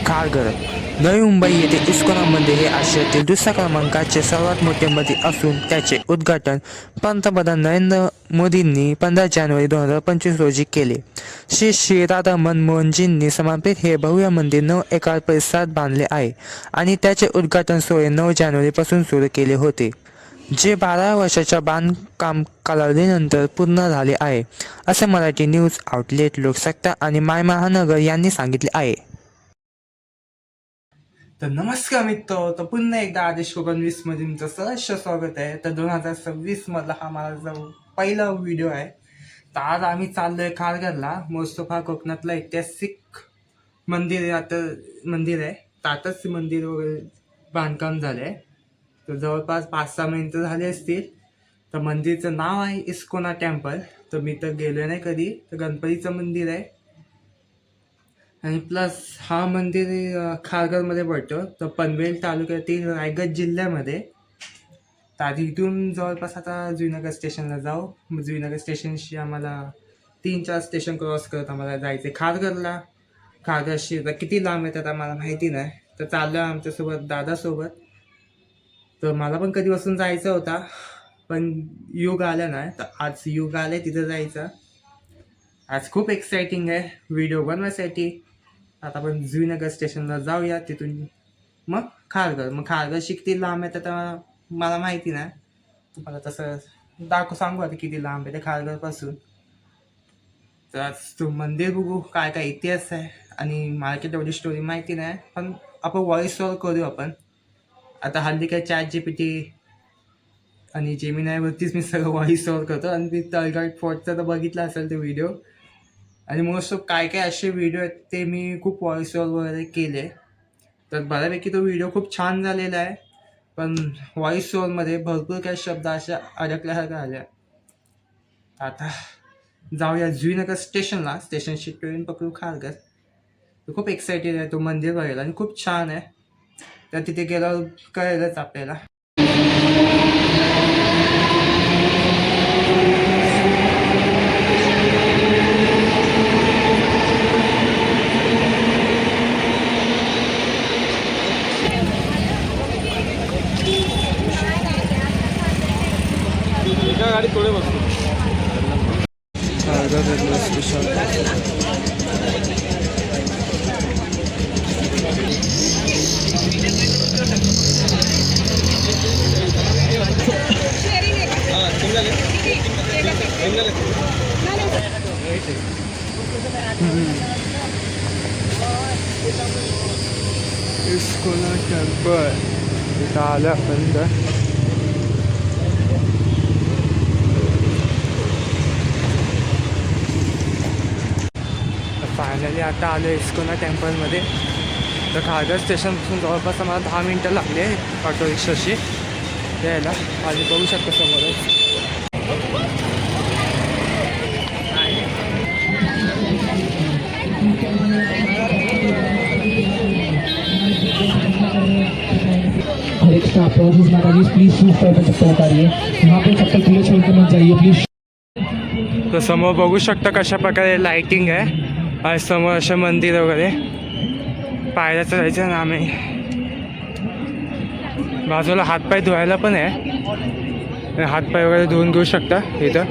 खारघर नवी मुंबई येथे इस्कॉन मंदिर हे आशियातील दुसऱ्या क्रमांकाचे सर्वात मोठे मंदिर असून त्याचे उद्घाटन पंतप्रधान नरेंद्र मोदींनी 15 जानेवारी 2025 रोजी केले. श्री राधारमण मोहनजींनी समर्पित हे भव्य मंदिर 9 एकर परिसरात बांधले आहे आणि त्याचे उद्घाटन सोहळे 9 जानेवारीपासून सुरू केले होते, जे 12 वर्षाच्या बांधकाम कालावधीनंतर पूर्ण झाले आहे, असे मराठी न्यूज आउटलेट लोकसत्ता आणि माय महानगर यांनी सांगितले आहे. तर नमस्कार मित्र, तर पुन्हा एकदा आदेश कोकण 20 मध्ये तुमचं सहर्ष स्वागत आहे. तर 2026 मधला हा माझा पहिला व्हिडिओ आहे. तर आज आम्ही चाललोय खारघरला. मोस्तफा कोकणातला ऐतिहासिक मंदिर आहे. आताच मंदिर वगैरे बांधकाम झालंय. तर जवळपास 5-6 महिने झाले असतील. तर मंदिरचं नाव आहे इस्कोना टेम्पल. तर मी तर गेलो नाही कधी. तर गणपतीचं मंदिर आहे आणि प्लस हा मंदिर खारघरमध्ये पडतो. तर पनवेल तालुक्यातील रायगड जिल्ह्यामध्ये. तर इथून जवळपास आता जुईनगर स्टेशनला जाऊ. जुईनगर स्टेशनशी आम्हाला 3-4 स्टेशन क्रॉस करत आम्हाला जायचं आहे खारघरला. खारघरशी किती लांब येतात आम्हाला माहिती नाही. तर चाललं आमच्यासोबत दादासोबत. तर मला पण कधीपासून जायचं होता, पण योग आला नाही. तर आज योग आले तिथं जायचं. आज खूप एक्साइटिंग आहे व्हिडिओ बनवायसाठी. आता आपण जुईनगर स्टेशनला जाऊया, तिथून मग खारघर. मग खारघर किती लांब आहे तर मला माहिती नाही. तुम्हाला तसं सांगू आता किती लांब आहे ते खारघरपासून. तर आज तो मंदिर बघू, काय काय इतिहास आहे. आणि मला एवढी स्टोरी माहिती नाही, पण आपण व्हॉइस ओव्हर करू आपण. आता हल्ली काय ChatGPT आणि जेमिनायवरतीच मी सगळं व्हॉइस ओव्हर करतो. आणि मी तळघाट फोर्टचा तर बघितला असेल ते व्हिडिओ. आणि मोस्ट ऑफ काय काय असे व्हिडिओ आहेत ते मी खूप व्हॉइस ओव्हर वगैरे केले. तर बऱ्यापैकी तो व्हिडिओ खूप छान झालेला आहे, पण व्हॉइस ओव्हरमध्ये भरपूर काही शब्द अशा अडकल्यासारख्या आल्या. आता जाऊया जुईनगर स्टेशनला. स्टेशनशी ट्रेन पकडू खारघर. तो खूप एक्सायटेड आहे तो मंदिर बघायला आणि खूप छान आहे. तर तिथे गेल्यावर कळेलच आपल्याला. गाडी थोडे बसतो. इस्कोना टेम्पल इथं आलं आपण. फायनली आता आलो इस्कोना टेम्पलमध्ये. तर खारघर स्टेशनपासून जवळपास आम्हाला 10 मिनटं लागले ऑटो रिक्षाशी यायला. आणि बघू शकतो समोरच तर समोर बघू शकता कशा प्रकारे लाइटिंग आहे. आणि समोर असं मंदिर वगैरे. पायऱ्या चढायचं ना आम्ही. बाजूला हातपाय धुवायला पण आहे. हातपाय वगैरे धुवून घेऊ शकता इथं.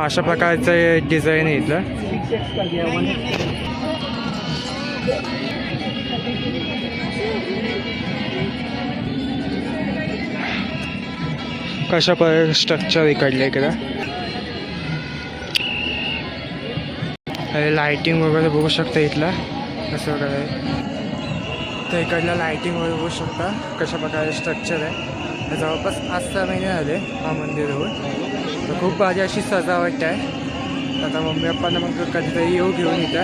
अशा प्रकारचं डिझाईन आहे इथलं. कशा प्रकारे स्ट्रक्चर इकडलं इकडं. लाइटिंग वगैरे बघू शकता इथला कसं वगैरे. तर इकडला लाइटिंग वगैरे बघू शकता कशा प्रकारे स्ट्रक्चर आहे. जवळपास 5-6 महिने झाले हा मंदिर होऊन. तर खूप भारी अशी सजावट आहे. आता मम्मी पप्पांना मग कधीतरी येऊ घेऊन इथं.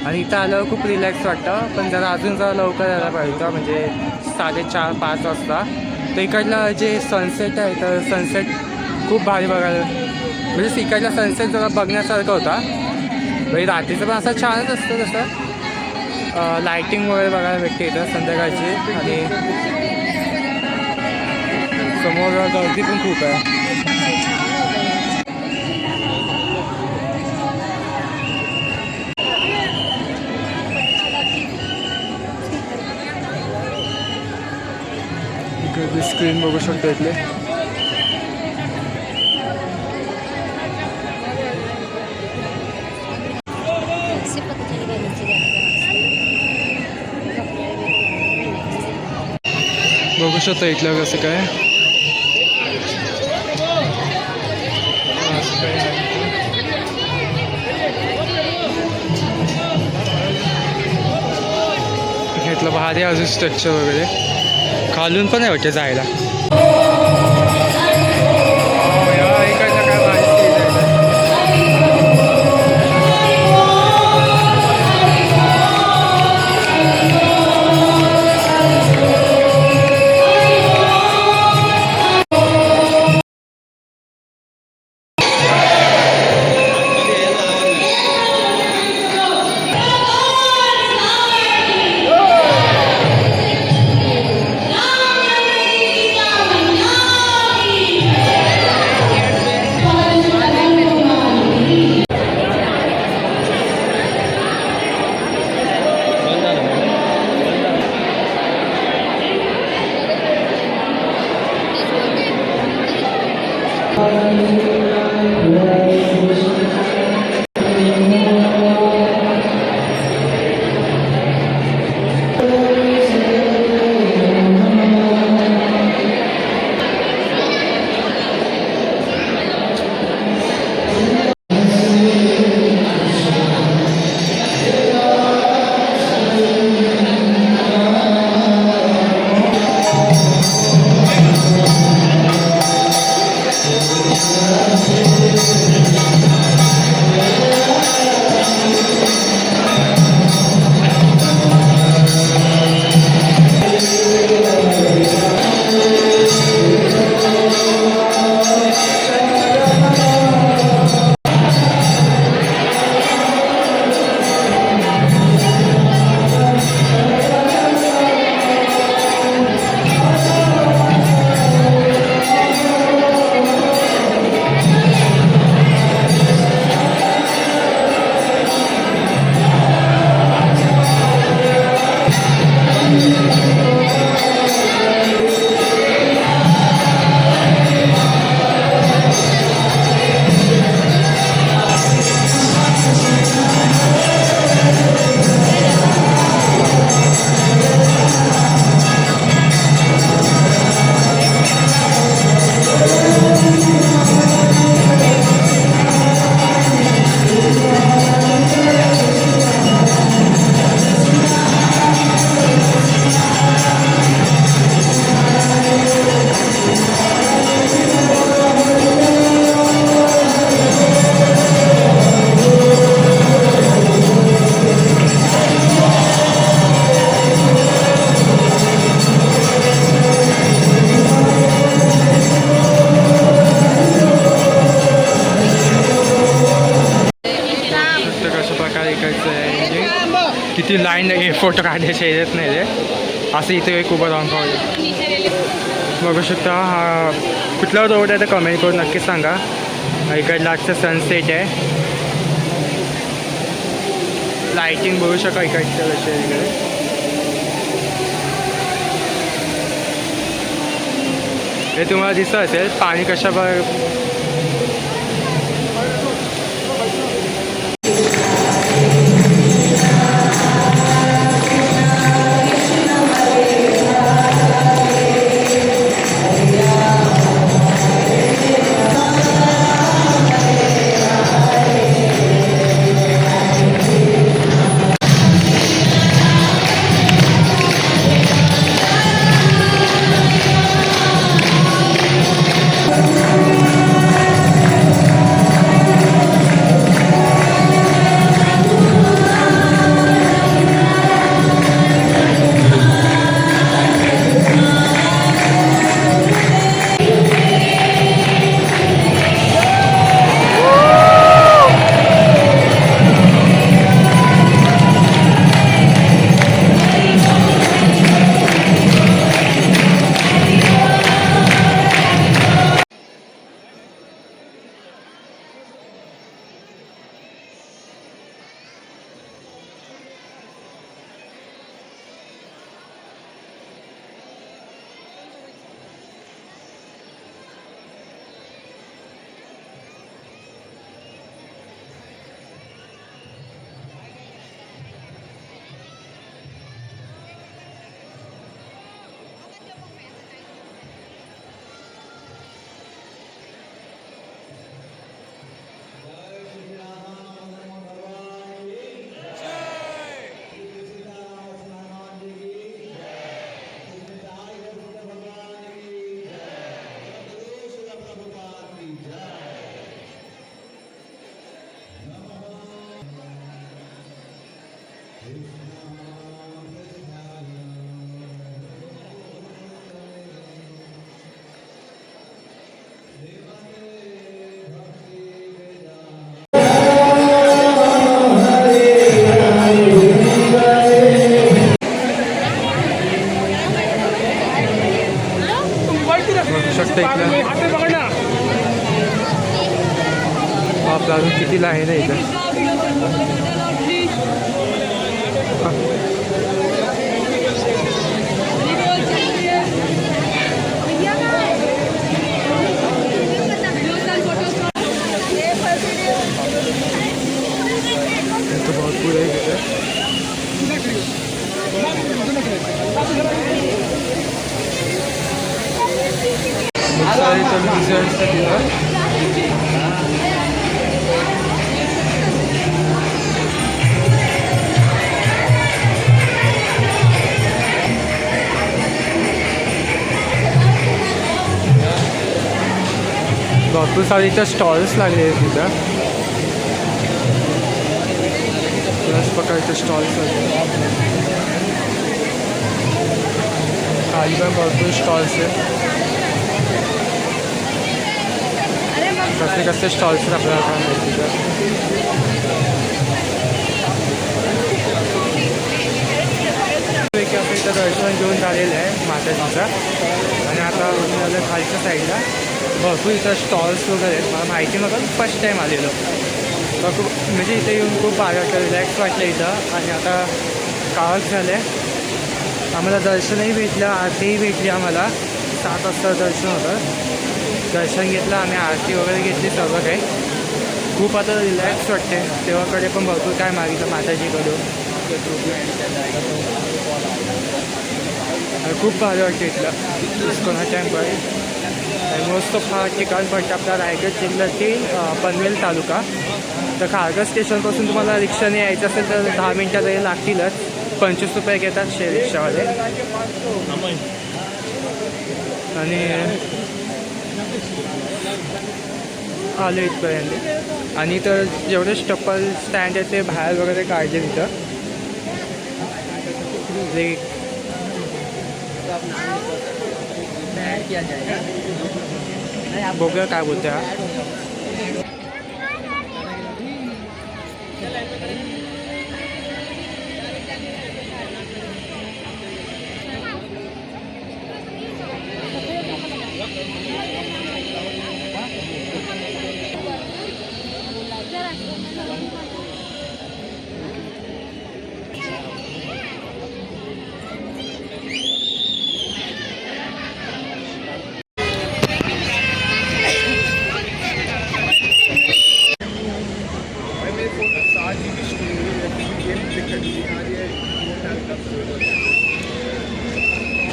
आणि इथं आल्यावर खूप रिलॅक्स वाटतं. पण अजून जरा लवकर यायला पाहिजे, म्हणजे 4:30-5 वाजता. तर इकडला जे सनसेट आहे तर सनसेट खूप भारी बघायला, म्हणजे इकडला सनसेट जरा बघण्यासारखा होता. म्हणजे रात्रीचं पण असं छानच असतं तसं. लाइटिंग वगैरे बघायला भेटते इथं संध्याकाळची. आणि समोर गर्दी पण खूप आहे. स्क्रीन बघू शकतो इथले. बघू शकतो इथलं कसं काय. असं काय आहे. इथलं भारी अजून स्ट्रक्चर वगैरे खालून पण आहे वाटतं जायला. इकडनं काय भारी स्टेज आहे. किती लाईन फोटो काढायचे येत नाही रे. असं इथे एक उभं राहून पाहूया. बघू शकता हा कुठला रोड आहे तर कमेंट करून नक्की सांगा. इकडला आजचं सनसेट आहे. लाईटिंग बघू शका इकडच्या कसे इकडे. हे तुम्हाला दिसत असेल पाणी कशा बघू शकता इथलं आपला अजून किती लाईन आहे इथं. इथं भरपूर आहे इथं. खूप सारे इथं lizards आहेत इथं. भरपूर सारे इथं स्टॉल्स लागले आहेत तिथं. त्याच प्रकारचे स्टॉल्स आहेत. खाली पण भरपूर स्टॉल्स आहेत. कसले कसले स्टॉल्स आहेत आपल्याला काय माहिती तिथं. आपण इथं दर्शन घेऊन झालेलं आहे माताजीचं आणि आता झालं खालच्या साईडला भरपूर इथं स्टॉल्स वगैरे आहेत. मला माहिती नव्हतं, फर्स्ट टाईम आलेलो. खूप म्हणजे इथे येऊन खूप भारी वाटलं, रिलॅक्स वाटलं इथं. आणि आता काळच झालं आहे. आम्हाला दर्शनही भेटलं, आरतीही भेटली. आम्हाला 7 वाजता दर्शन होतं. दर्शन घेतलं आम्ही, आरती वगैरे घेतली, सर्व काही. खूप आता रिलॅक्स वाटते. देवाकडे पण भरपूर काय मागितलं माताजीकडून. आणि खूप भारी वाटते इथलं इस्कॉन टेम्पल. आणि मस्त फार ठिकाण पडतं आपल्या रायगड जिल्ह्यातील पनवेल तालुका. तर खारघर स्टेशनपासून तुम्हाला रिक्षाने यायचं असेल तर 10 मिनटं तरी लागतीलच. 25 रुपये घेतात शेअर रिक्षावाले. आणि आले इथपर्यंत. आणि तर जेवढे चप्पल स्टँड आहे ते बाहेर वगैरे काढले तिथं. बघूया काय बोलते हा.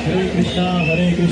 हरे कृष्णा हरे कृष्णा.